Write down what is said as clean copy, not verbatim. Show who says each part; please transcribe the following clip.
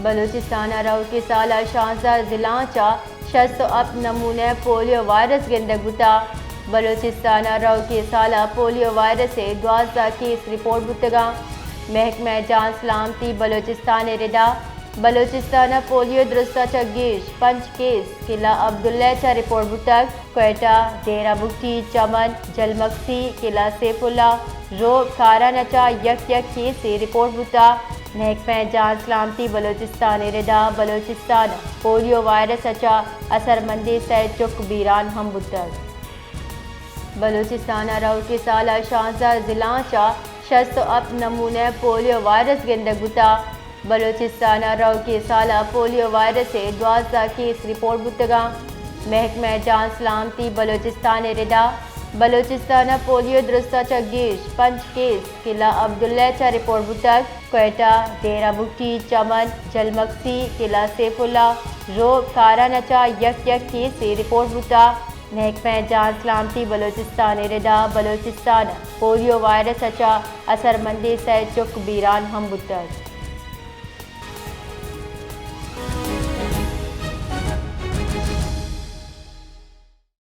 Speaker 1: बलूचिस्तान रव के साला शाहजार जिला चा 600 नमूने पोलियो वायरस गिंदक बुता। बलूचिस्तान रव के साला पोलियो वायरस से 12 केस रिपोर्ट बुतगा। महकमा जान सलामती बलूचिस्तान रिदा बलूचिस्तान पोलियो दुरुस्ता चा गेश 5 केस किला अब्दुल्ला चा रिपोर्ट बुतक। क्वेटा डेरा बुक्टी चमन जलमक्सी किला सैफुल्ला रो काराना चा यक केस से रिपोर्ट बुता। महकमा जान सलामती बलूचिस्तान रिदा बलूचिस्तान पोलियो वायरस अचा असरमंदी से चुक बीरान हम बुतक। बलूचिस्तान रव के साला शाहजार जिला चा 600 नमूने पोलियो वायरस गिंदक बुता। बलूचिस्तान रव के साला पोलियो वायरस से 12 केस रिपोर्ट बुतगा। महकमा जान सलामती बलूचिस्तान रिदा बलूचिस्तान पोलियो दुरुस्ता चा गेश 5 केस किला अब्दुल्ला चा रिपोर्ट बुतक। क्वेटा डेरा बुक्टी चमन जलमक्सी किला सैफुल्ला रो काराना चा यक केस से रिपोर्ट बुता। महकमा जान सलामती बलूचिस्तान रिदा बलूचिस्तान पोलियो वायरस अचा असरमंदी से चुक बीरान हम बुतक।